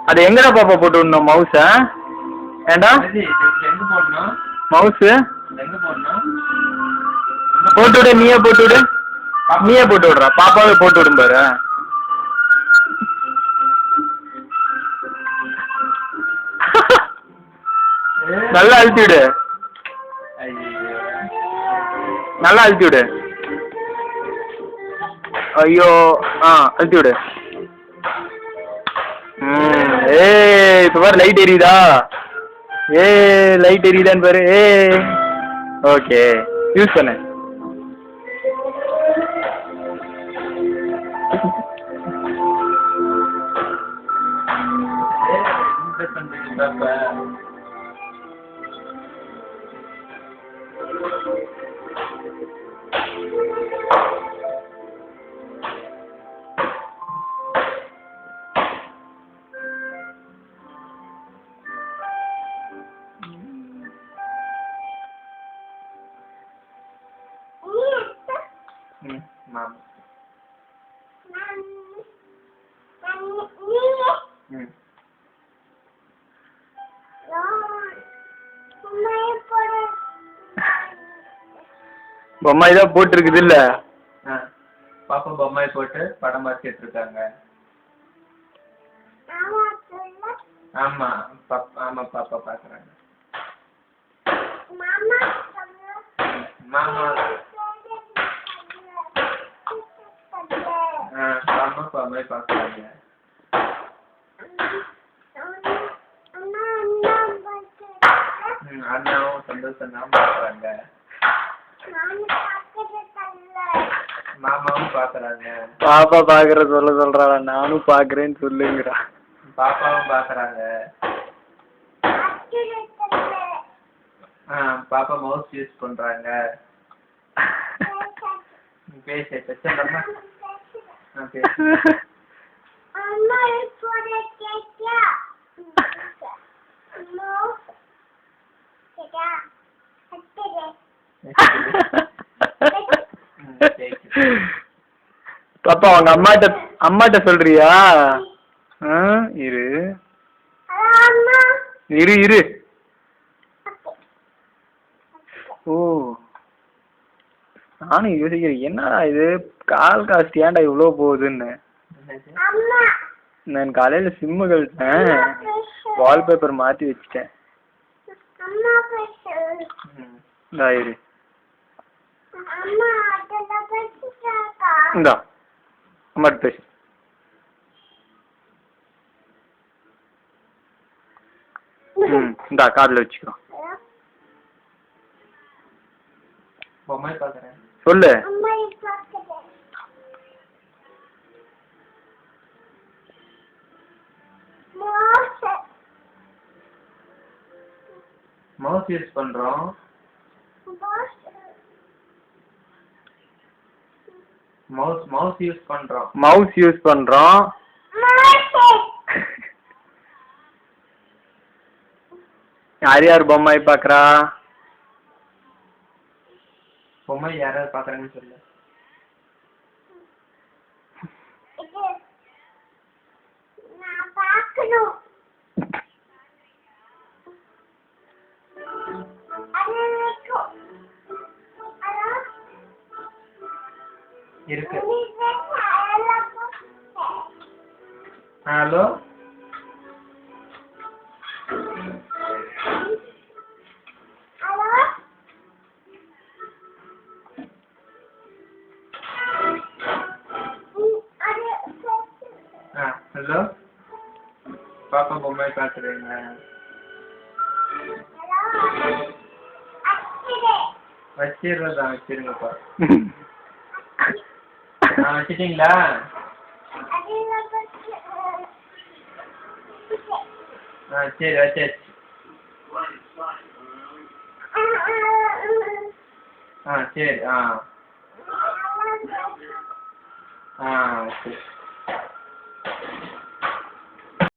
அது எங்கடா பாப்பா போட்டு விடணும் மவுஸ? ஏண்டா எங்க போடணும் மவுஸ்? எங்க போடணும்? போட்டு விடு, நீயே போட்டு விடு. நீயே போட்டு விடுறா, பாப்பாவே போட்டு விடும் பாரு. நல்லா அழுத்தி விடு, நல்லா அழுத்தி விடு. ஐயோ அழுத்தி விடு. ஏய் இப்ப பாரு லைட் எரியுதா? லைட் எரியுதான்னு பாரு. ஓகே யூஸ் பண்ணு. Mom. பொம்மை தான் போட்டு இருக்குது இல்ல? பாப்பா பொம்மை போட்டு படம் பார்த்துட்டு இருக்காங்க. ஆமா ஆமா பாப்பா பாக்குறாங்க. மாமா மாமா பொம்மை பாக்குறாங்க. அண்ணாவும் சந்தோஷம் தான் பாக்குறாங்க. மாமாவும் பாக்குறாங்க. பாப்பா பாக்குற சொல்றா, நானும் பாக்குறேன்னு சொல்லுங்கடா. பாப்பாவும் பாக்குறாங்க. பாப்பா மவுஸ் யூஸ் பண்றாங்க. பேச பேசலாமா? பாப்பா அவங்க அம்மாட்ட சொல்றியா? இரு இரு இரு. ஓ நானும் யோசிக்கிறேன், என்னடா இது கால் காஸ்ட் ஏன்டா இவ்வளோ போகுதுன்னு. நான் காலையில சிம்மு கழிட்டேன், வால்பேப்பர் மாற்றி வச்சுட்டேன். இரு இந்தா அம்மாட்ட பேசு. இந்தா காதில் வச்சுக்கோ. பொம்மை பாக்குறேன் சொல்லு. மவுஸ் யூஸ் பண்றோம். மவுஸ் யூஸ் பண்றோம். மவுஸ் யூஸ் பண்றோம். யார் யார் பொம்மை பாக்குறா? பொம்மை யாராவது பாக்குறாங்கன்னு சொல்லு. இருக்கு. ஹலோ ஹலோ பாப்பா பொம்மை பாக்குறீங்க? வச்சிடுறதா? வச்சிருங்கப்பா. வச்சிட்டீங்களா? சரி வச்சாச்சு. சரி சரி.